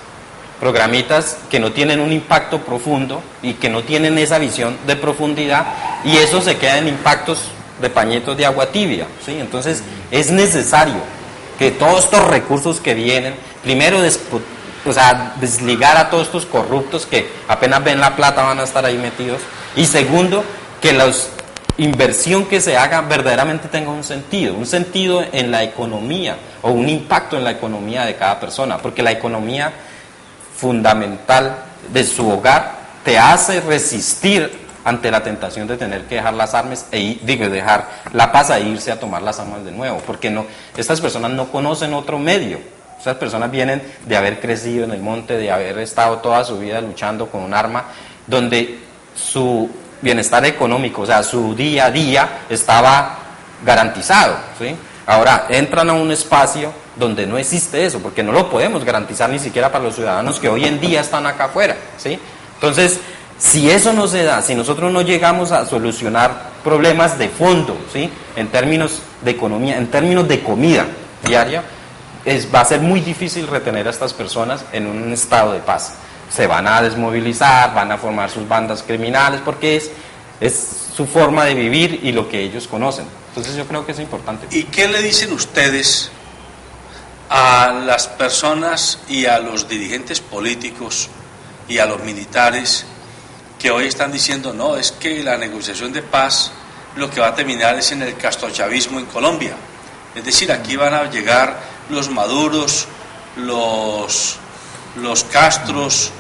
que no tienen un impacto profundo y que no tienen esa visión de profundidad, y eso se queda en impactos de pañitos de agua tibia, ¿sí? Entonces es necesario que todos estos recursos que vienen, primero desligar a todos estos corruptos que apenas ven la plata van a estar ahí metidos, Y segundo, que la inversión que se haga verdaderamente tenga un sentido en la economía o un impacto en la economía de cada persona, porque la economía fundamental de su hogar te hace resistir ante la tentación de tener que dejar las armas dejar la paz e irse a tomar las armas de nuevo, porque estas personas no conocen otro medio. Estas personas vienen de haber crecido en el monte, de haber estado toda su vida luchando con un arma, donde su bienestar económico, o sea, su día a día estaba garantizado, ¿sí? Ahora entran a un espacio donde no existe eso, porque no lo podemos garantizar ni siquiera para los ciudadanos que hoy en día están acá afuera, ¿sí? Entonces, si eso no se da, si nosotros no llegamos a solucionar problemas de fondo, ¿sí?, en términos de economía, en términos de comida diaria, va a ser muy difícil retener a estas personas en un estado de paz. Se van a desmovilizar, van a formar sus bandas criminales, porque es su forma de vivir y lo que ellos conocen. Entonces yo creo que es importante. ¿Y qué le dicen ustedes a las personas y a los dirigentes políticos y a los militares que hoy están diciendo, no, es que la negociación de paz lo que va a terminar es en el castrochavismo en Colombia? Es decir, aquí van a llegar los Maduros, los Castros,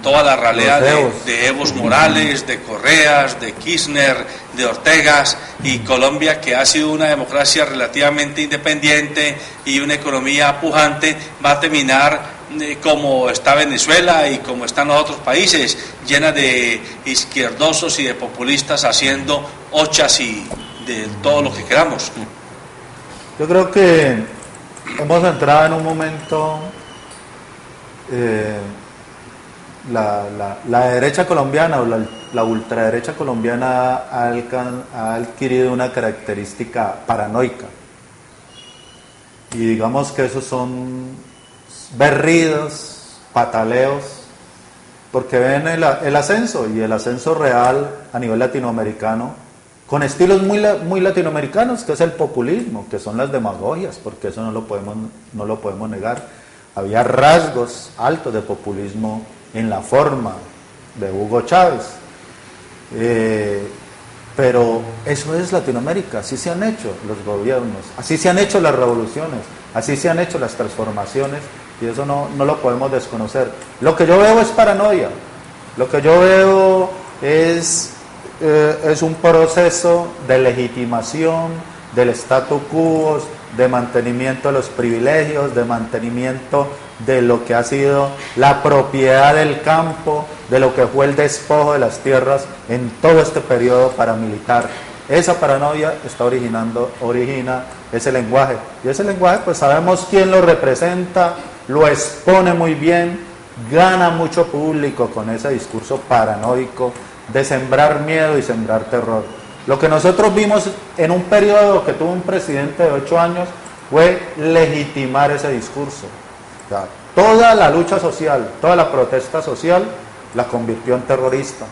toda la ralea de Evos Morales, de Correas, de Kirchner, de Ortegas, y Colombia, que ha sido una democracia relativamente independiente y una economía pujante, va a terminar como está Venezuela y como están los otros países, llena de izquierdosos y de populistas haciendo ochas y de todo lo que queramos. Yo creo que hemos entrado en un momento, la derecha colombiana o la ultraderecha colombiana ha adquirido una característica paranoica, y digamos que esos son berridos, pataleos, porque ven el ascenso, y el ascenso real a nivel latinoamericano, con estilos muy latinoamericanos, que es el populismo, que son las demagogias, porque eso no lo podemos negar. Había rasgos altos de populismo en la forma de Hugo Chávez, pero eso es Latinoamérica. Así se han hecho los gobiernos, así se han hecho las revoluciones, así se han hecho las transformaciones, y eso no lo podemos desconocer. Lo que yo veo es paranoia, lo que yo veo es un proceso de legitimación del statu quo, de mantenimiento de los privilegios, de mantenimiento de lo que ha sido la propiedad del campo, de lo que fue el despojo de las tierras en todo este periodo paramilitar. Esa paranoia origina ese lenguaje, y ese lenguaje pues sabemos quién lo representa, lo expone muy bien, gana mucho público con ese discurso paranoico de sembrar miedo y sembrar terror. Lo que nosotros vimos en un periodo que tuvo un presidente de 8 años fue legitimar ese discurso. O sea, toda la lucha social, toda la protesta social la convirtió en terrorista,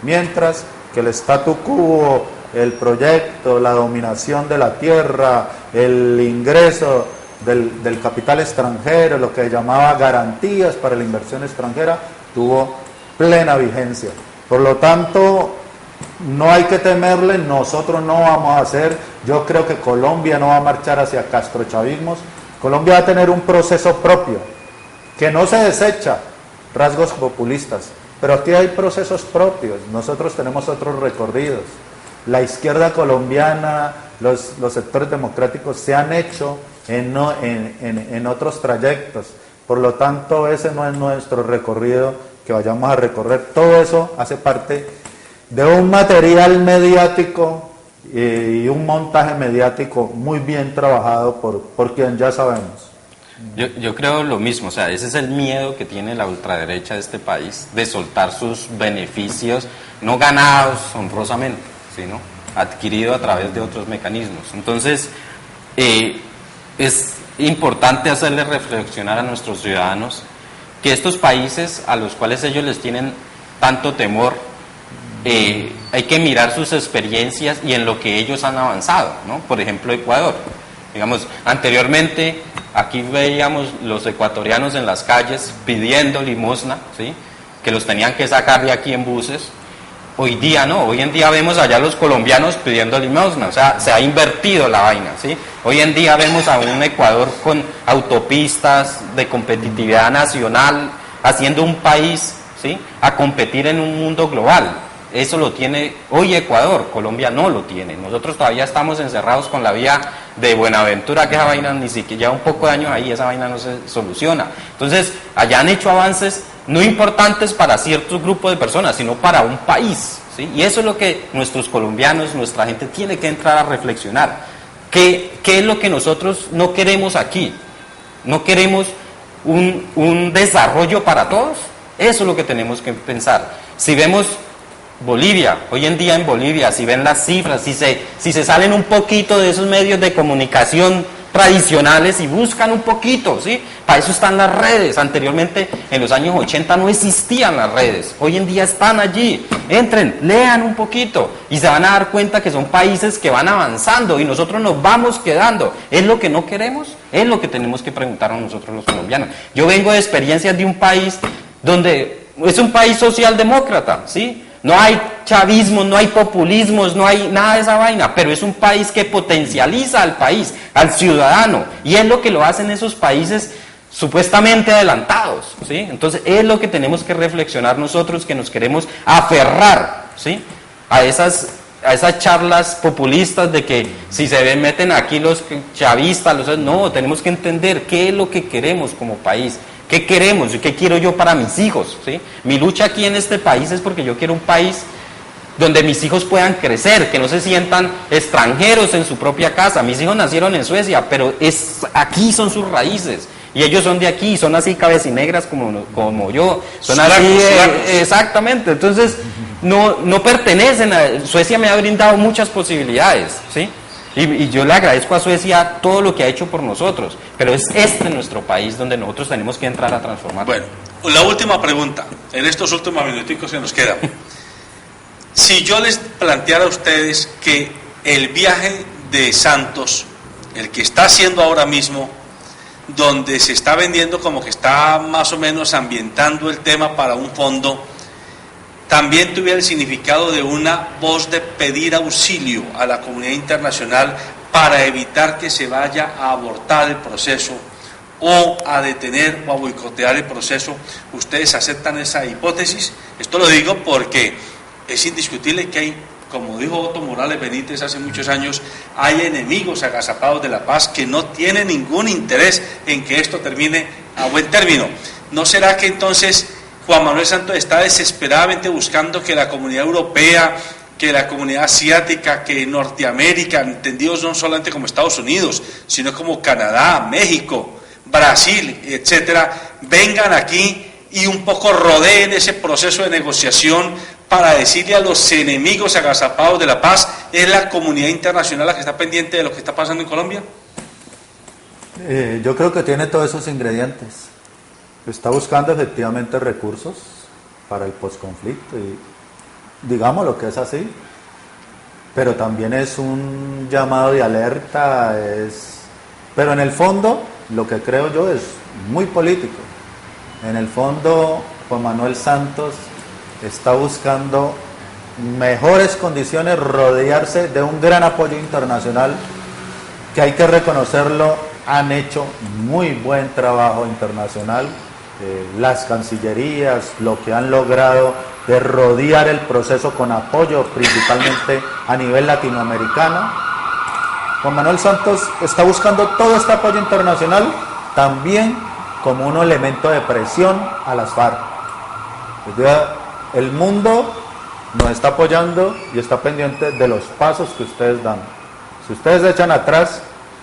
mientras que el statu quo, el proyecto, la dominación de la tierra, el ingreso del capital extranjero, lo que llamaba garantías para la inversión extranjera, tuvo plena vigencia. Por lo tanto, no hay que temerle, nosotros no vamos a hacer, yo creo que Colombia no va a marchar hacia castrochavismos. Colombia va a tener un proceso propio, que no se desecha rasgos populistas, pero aquí hay procesos propios, nosotros tenemos otros recorridos. La izquierda colombiana, los sectores democráticos se han hecho en otros trayectos, por lo tanto ese no es nuestro recorrido que vayamos a recorrer. Todo eso hace parte de un material mediático y un montaje mediático muy bien trabajado por quien ya sabemos. Yo creo lo mismo, o sea, ese es el miedo que tiene la ultraderecha de este país, de soltar sus beneficios no ganados honrosamente, sino adquiridos a través de otros mecanismos. Entonces, es importante hacerle reflexionar a nuestros ciudadanos que estos países a los cuales ellos les tienen tanto temor, hay que mirar sus experiencias y en lo que ellos han avanzado, ¿no? Por ejemplo, Ecuador. Digamos, anteriormente aquí veíamos los ecuatorianos en las calles pidiendo limosna, ¿sí?, que los tenían que sacar de aquí en buses, Hoy día no, hoy en día vemos allá a los colombianos pidiendo limosna, o sea, se ha invertido la vaina, ¿sí? Hoy en día vemos a un Ecuador con autopistas de competitividad nacional, haciendo un país, ¿sí?, a competir en un mundo global. Eso lo tiene hoy Ecuador, Colombia no lo tiene. Nosotros todavía estamos encerrados con la vía de Buenaventura, que esa vaina ni siquiera, ya un poco de años ahí, esa vaina no se soluciona. Entonces, allá han hecho avances no importantes para ciertos grupos de personas, sino para un país, ¿sí? Y eso es lo que nuestros colombianos, nuestra gente tiene que entrar a reflexionar. ¿Qué es lo que nosotros no queremos aquí? ¿No queremos un desarrollo para todos? Eso es lo que tenemos que pensar. Si vemos Bolivia, hoy en día en Bolivia, si ven las cifras, si se salen un poquito de esos medios de comunicación tradicionales y buscan un poquito, ¿sí? Para eso están las redes. Anteriormente, en los años 80 no existían las redes, hoy en día están allí. Entren, lean un poquito y se van a dar cuenta que son países que van avanzando y nosotros nos vamos quedando. ¿Es lo que no queremos? Es lo que tenemos que preguntarnos nosotros los colombianos. Yo vengo de experiencias de un país donde es un país socialdemócrata, ¿sí? No hay chavismos, no hay populismos, no hay nada de esa vaina, pero es un país que potencializa al país, al ciudadano, y es lo que lo hacen esos países supuestamente adelantados, ¿sí? Entonces es lo que tenemos que reflexionar nosotros, que nos queremos aferrar, ¿sí?, a esas charlas populistas de que si se meten aquí los chavistas, no, tenemos que entender qué es lo que queremos como país. ¿Qué queremos? ¿Qué quiero yo para mis hijos? ¿Sí? Mi lucha aquí en este país es porque yo quiero un país donde mis hijos puedan crecer, que no se sientan extranjeros en su propia casa. Mis hijos nacieron en Suecia, pero aquí son sus raíces. Y ellos son de aquí, son así cabecinegras como yo. Son así, exactamente. Entonces, no pertenecen a... Suecia me ha brindado muchas posibilidades, ¿sí? Y yo le agradezco a Suecia todo lo que ha hecho por nosotros, pero es nuestro país donde nosotros tenemos que entrar a transformar. Bueno, la última pregunta, en estos últimos minuticos que nos quedan. Si yo les planteara a ustedes que el viaje de Santos, el que está haciendo ahora mismo, donde se está vendiendo como que está más o menos ambientando el tema para un fondo, también tuviera el significado de una voz de pedir auxilio a la comunidad internacional para evitar que se vaya a abortar el proceso o a detener o a boicotear el proceso. ¿Ustedes aceptan esa hipótesis? Esto lo digo porque es indiscutible que hay, como dijo Otto Morales Benítez hace muchos años, hay enemigos agazapados de la paz que no tienen ningún interés en que esto termine a buen término. ¿No será que entonces Juan Manuel Santos está desesperadamente buscando que la comunidad europea, que la comunidad asiática, que Norteamérica, entendidos no solamente como Estados Unidos, sino como Canadá, México, Brasil, etcétera, vengan aquí y un poco rodeen ese proceso de negociación para decirle a los enemigos agazapados de la paz, es la comunidad internacional la que está pendiente de lo que está pasando en Colombia? Yo creo que tiene todos esos ingredientes. Está buscando efectivamente recursos para el posconflicto y digamos lo que es así, pero también es un llamado de alerta, pero en el fondo lo que creo yo es muy político. En el fondo Juan Manuel Santos está buscando mejores condiciones, rodearse de un gran apoyo internacional que hay que reconocerlo, han hecho muy buen trabajo internacional. Las cancillerías, lo que han logrado de rodear el proceso con apoyo principalmente a nivel latinoamericano. Juan Manuel Santos está buscando todo este apoyo internacional también como un elemento de presión a las FARC. El mundo nos está apoyando y está pendiente de los pasos que ustedes dan. Si ustedes se echan atrás,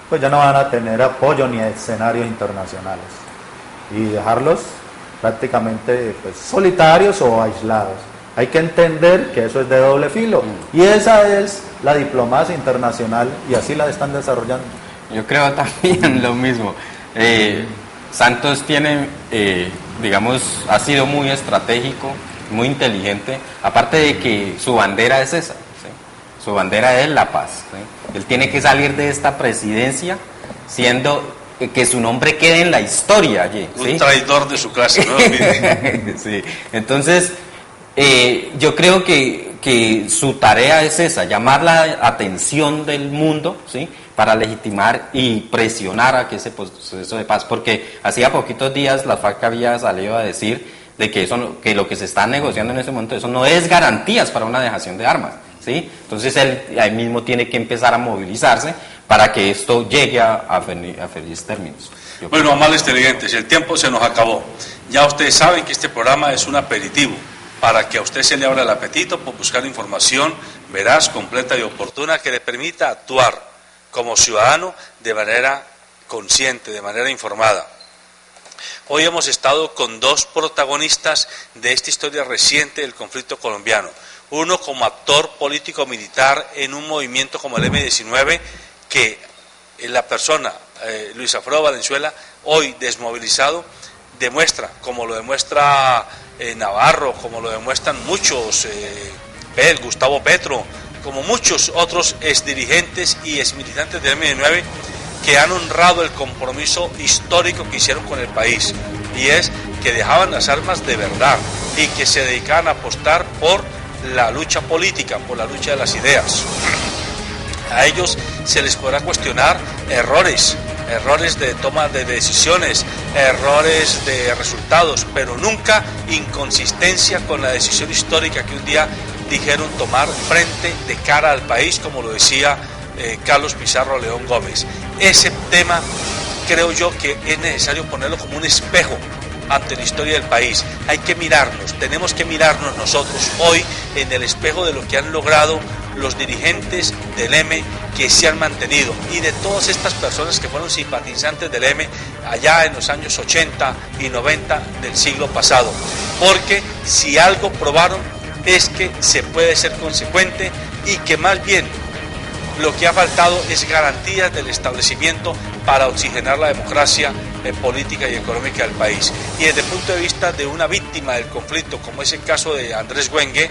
pues ya no van a tener apoyo ni escenarios internacionales. Y dejarlos prácticamente pues, solitarios o aislados. Hay que entender que eso es de doble filo y esa es la diplomacia internacional y así la están desarrollando. Yo creo también lo mismo. Santos tiene, digamos, ha sido muy estratégico, muy inteligente, aparte de que su bandera es esa, ¿sí? Su bandera es la paz, ¿sí? Él tiene que salir de esta presidencia siendo... que su nombre quede en la historia allí, ¿sí? Un traidor de su clase, ¿no? Sí. Entonces, yo creo que que su tarea es esa, llamar la atención del mundo, ¿sí?, para legitimar y presionar a que ese proceso de paz, porque hacía poquitos días la FARC había salido a decir de que que lo que se está negociando en ese momento, eso no es garantías para una dejación de armas, ¿sí? Entonces él ahí mismo tiene que empezar a movilizarse para que esto llegue a felices términos. Bueno, amables televidentes, el tiempo se nos acabó. Ya ustedes saben que este programa es un aperitivo para que a usted se le abra el apetito por buscar información veraz, completa y oportuna que le permita actuar como ciudadano de manera consciente, de manera informada. Hoy hemos estado con dos protagonistas de esta historia reciente del conflicto colombiano. Uno como actor político militar en un movimiento como el M-19, que la persona, Luis Alfredo Valenzuela, hoy desmovilizado, demuestra, como lo demuestra Navarro, como lo demuestran muchos, Gustavo Petro, como muchos otros exdirigentes y exmilitantes del M-19, que han honrado el compromiso histórico que hicieron con el país, y es que dejaban las armas de verdad y que se dedicaban a apostar por la lucha política, por la lucha de las ideas. A ellos se les podrá cuestionar errores de toma de decisiones, errores de resultados, pero nunca inconsistencia con la decisión histórica que un día dijeron tomar frente de cara al país, como lo decía Carlos Pizarro León Gómez. Ese tema creo yo que es necesario ponerlo como un espejo ante la historia del país. Hay que mirarnos, tenemos que mirarnos nosotros hoy en el espejo de lo que han logrado los dirigentes del M, que se han mantenido, y de todas estas personas que fueron simpatizantes del M allá en los años 80 y 90 del siglo pasado, porque si algo probaron es que se puede ser consecuente y que más bien lo que ha faltado es garantías del establecimiento para oxigenar la democracia política y económica del país. Y desde el punto de vista de una víctima del conflicto, como es el caso de Andrés Güengue,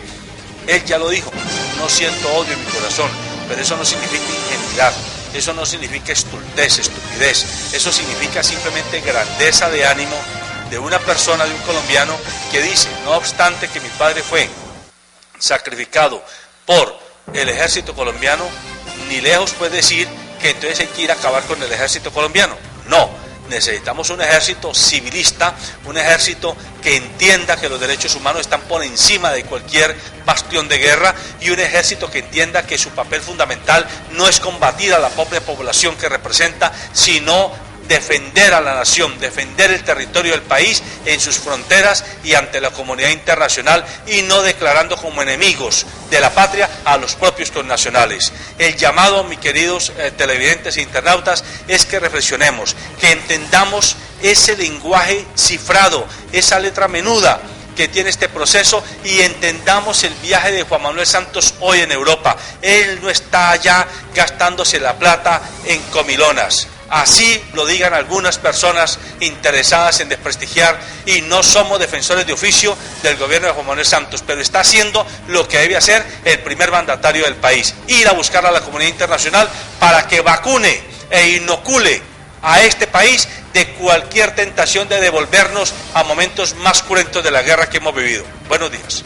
él ya lo dijo: no siento odio en mi corazón, pero eso no significa ingenuidad, eso no significa estupidez, eso significa simplemente grandeza de ánimo de una persona, de un colombiano, que dice: no obstante que mi padre fue sacrificado por el ejército colombiano, ni lejos puede decir que entonces hay que ir a acabar con el ejército colombiano. No, necesitamos un ejército civilista, un ejército que entienda que los derechos humanos están por encima de cualquier bastión de guerra, y un ejército que entienda que su papel fundamental no es combatir a la propia población que representa, sino defender a la nación, defender el territorio del país en sus fronteras y ante la comunidad internacional, y no declarando como enemigos de la patria a los propios connacionales. El llamado, mis queridos televidentes e internautas, es que reflexionemos, que entendamos ese lenguaje cifrado, esa letra menuda que tiene este proceso, y entendamos el viaje de Juan Manuel Santos hoy en Europa. Él no está allá gastándose la plata en comilonas. Así lo digan algunas personas interesadas en desprestigiar, y no somos defensores de oficio del gobierno de Juan Manuel Santos, pero está haciendo lo que debe hacer el primer mandatario del país: ir a buscar a la comunidad internacional para que vacune e inocule a este país de cualquier tentación de devolvernos a momentos más cruentos de la guerra que hemos vivido. Buenos días.